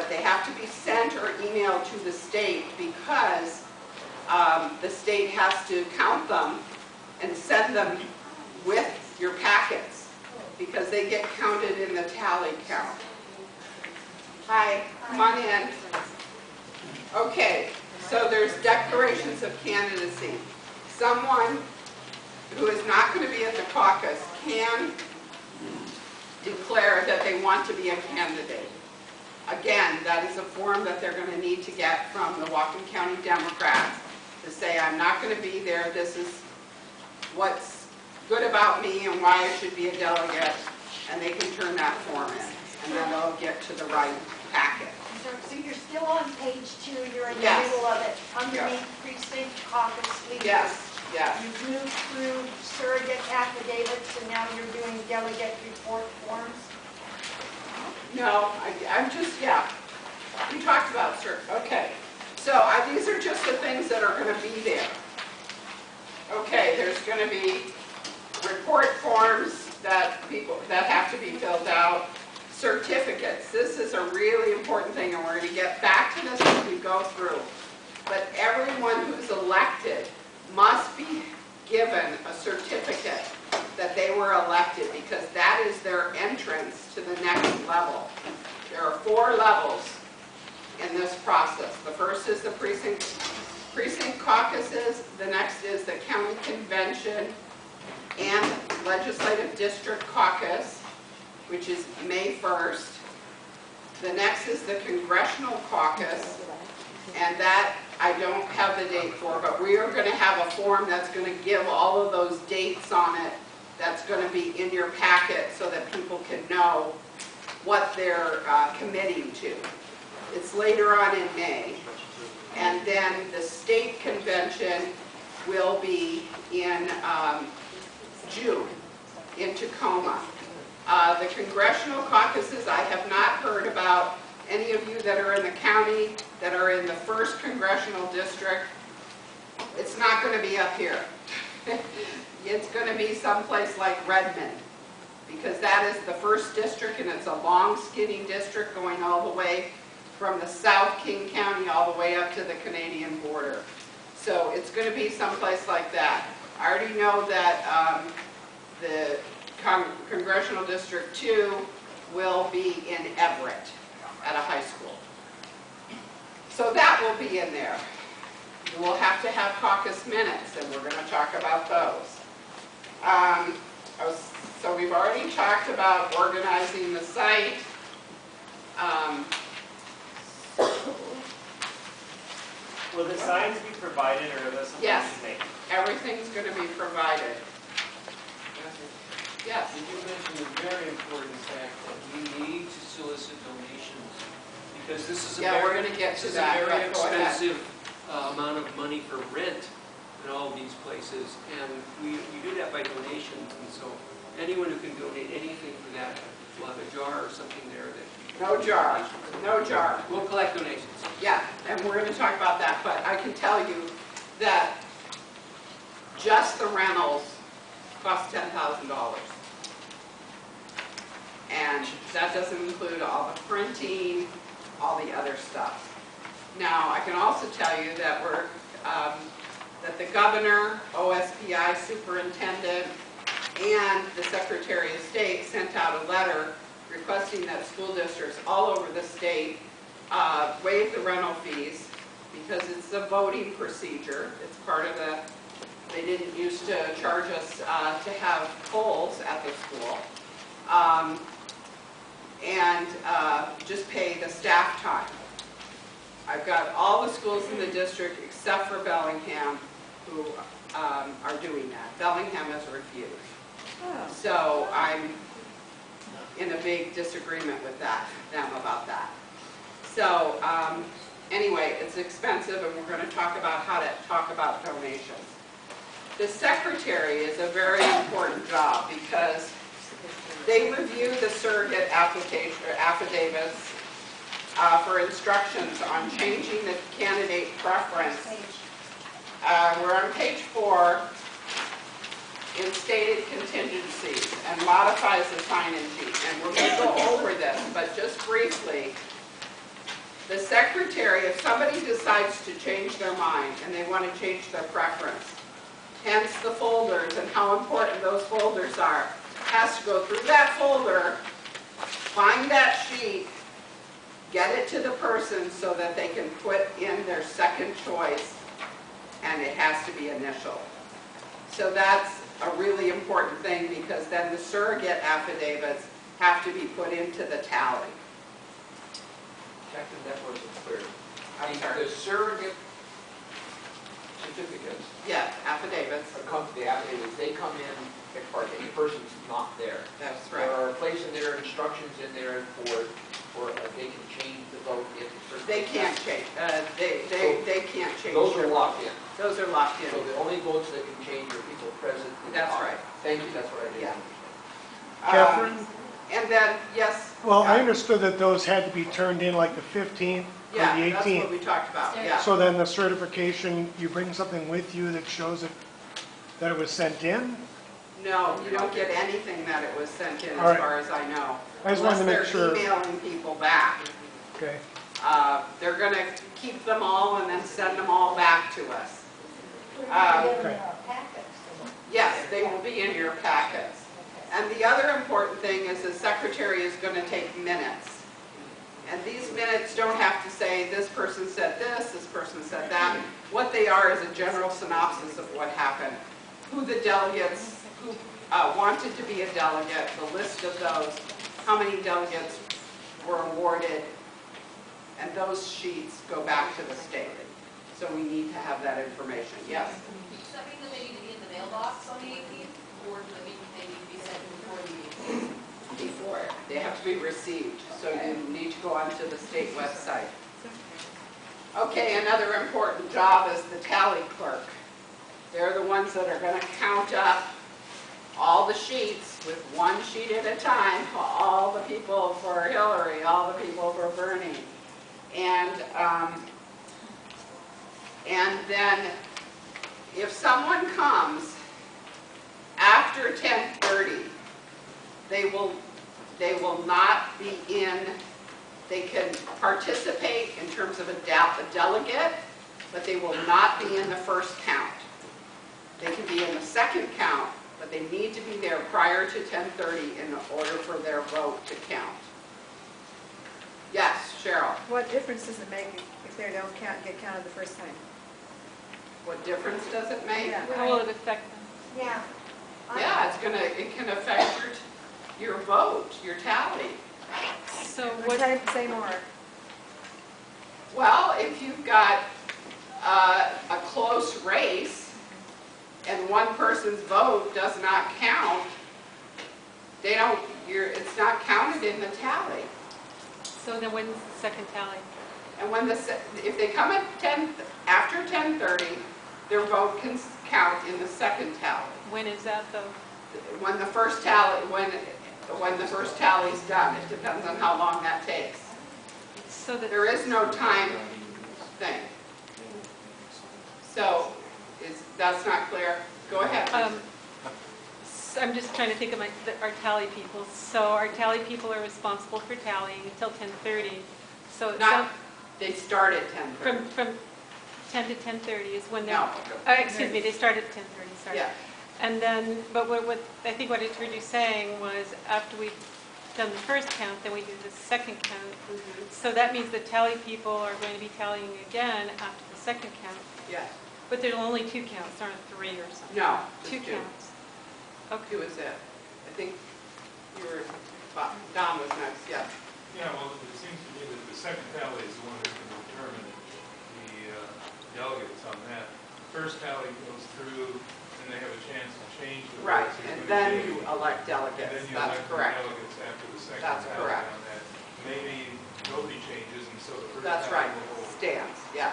but they have to be sent or emailed to the state because the state has to count them and send them with your packets because they get counted in the tally count. Hi, come on in. Okay, so there's declarations of candidacy. Someone who is not going to be at the caucus can declare that they want to be a candidate. Again, that is a form that they're going to need to get from the Whatcom County Democrats to say, I'm not going to be there, this is what's good about me and why I should be a delegate, and they can turn that form in, and then they'll get to the right packet. So you're still on page 2, you're in the Yes. middle of it, underneath Yes. precinct caucus leaders. Yes, yes. You've moved through surrogate affidavits and now you're doing delegate report forms. No, I'm just, yeah. We talked about okay. So these are just the things that are going to be there. Okay, there's going to be report forms that have to be filled out. Certificates. This is a really important thing, and we're going to get back to this as we go through. But everyone who's elected must be given a certificate that they were elected, because that is their entrance to the next level. There are 4 levels in this process. The first is the precinct caucuses. The next is the county convention and legislative district caucus, which is May 1st. The next is the congressional caucus, and that I don't have the date for, but we are going to have a form that's going to give all of those dates on it. That's going to be in your packet so that people can know what they're committing to. It's later on in May. And then the state convention will be in June in Tacoma. The congressional caucuses, I have not heard about any of you that are in the county, that are in the 1st congressional district. It's not going to be up here. It's going to be someplace like Redmond, because that is the 1st district, and it's a long, skinny district going all the way from the South King County all the way up to the Canadian border. So it's going to be someplace like that. I already know that the Congressional District 2 will be in Everett at a high school. So that will be in there. We'll have to have caucus minutes, and we're going to talk about those. So we've already talked about organizing the site. Will the signs be provided, or are those something Yes. you make? Everything's going to be provided. Yes. Did you mention a very important fact that we need to solicit donations? Because this is a we're going to get to that. very Go ahead. expensive amount of money for rent in all of these places, and we do that by donations. And so anyone who can donate anything for that, we'll have a jar or something there that. No jar. No jar. We'll collect donations. Yeah, and we're going to talk about that, but I can tell you that just the rentals cost $10,000. And that doesn't include all the printing, all the other stuff. Now, I can also tell you that that the governor, OSPI superintendent, and the Secretary of State sent out a letter requesting that school districts all over the state waive the rental fees, because it's a voting procedure. It's part of the, they didn't used to charge us to have polls at the school. And just pay the staff time. I've got all the schools in the district except for Bellingham who are doing that. Bellingham has refused. Oh. So I'm in a big disagreement with them about that. So anyway, it's expensive, and we're going to talk about how to talk about donations. The secretary is a very important job because they review the surrogate application or affidavits for instructions on changing the candidate preference. We're on page 4, in stated contingencies, and modifies the sign-in sheet. And we're going to go over this, but just briefly, secretary, if somebody decides to change their mind and they want to change their preference, hence the folders and how important those folders are, has to go through that folder, find that sheet, get it to the person so that they can put in their second choice, and it has to be initial. So that's a really important thing, because then the surrogate affidavits have to be put into the tally. Captain, that wasn't clear. I'm sorry. The surrogate certificates, Yeah, affidavits, the affidavits, they come in if a person's not there. that's There right. are places in there, instructions in there for they can change the vote if certain. They can't change, they can't change. Those are their- locked in. Those are locked in. So the only votes that can change are people present. in the That's box. right. Thank you, that's what I didn't Yeah. understand. Catherine? And then, yes. Well, I understood that those had to be turned in like the 15th or the Yeah, that's what 18th. we talked about, yeah. So then the certification, you bring something with you that shows that it was sent in? No, you don't get anything that it was sent in, All as right. far as I know. I just wanted to make sure. Unless they're emailing people back. Okay. They're going to keep them all and then send them all back to us. Okay. Yes, they will be in your packets. And the other important thing is the secretary is going to take minutes. And these minutes don't have to say, this person said this person said that. What they are is a general synopsis of what happened. Who the delegates, who wanted to be a delegate, the list of those, how many delegates were awarded, and those sheets go back to the state. So we need to have that information, yes? Does that mean that they need to be in the mailbox on the 18th, or does that mean they need to be sent before the 18th? Before, they have to be received, so you need to go onto the state website. Okay, another important job is the tally clerk. They're the ones that are going to count up all the sheets with one sheet at a time, all the people for Hillary, all the people for Bernie. And then if someone comes after 10:30, they will not be in, they can participate in terms of a delegate, but they will not be in the first count. They can be in the second count, but they need to be there prior to 10:30 in order for their vote to count. Yes, Cheryl, What difference does it make if they don't get counted the first time? what difference does it make? Yeah. How will it affect them? Yeah. Yeah, it can affect your vote, your tally. So What what, time, say more. Well, if you've got a close race and one person's vote does not count, it's not counted in the tally. so then when's the second tally? And if they come at after 10:30, their vote can count in the second tally. When is that though? When the first tally is done, it depends on how long that takes. So that, There is no time thing. So, that's not clear? Go ahead. I'm just trying to think of our tally people. So our tally people are responsible for tallying until 10:30. So it's They start at 10:30. from 10 to 10:30 is when they're, No. excuse me, they start at 10:30, sorry. Yeah. And then, but what I think what I heard you saying was after we've done the first count, then we do the second count. So that means the tally people are going to be tallying again after the second count. Yes. But there's only 2 counts, aren't 3 or something? No. 2 just two. counts. Okay. 2 is it. I think you were, Don was next, yeah. Yeah, well, it seems to me that the second tally is the one that can determine the delegates on that. First tally goes through, and they have a chance to change the Right, votes. and then you elect And delegates, then you that's elect the correct. delegates after the second That's tally correct. on that. Maybe nobody changes, and so the first That's tally right, will hold. stands, yes.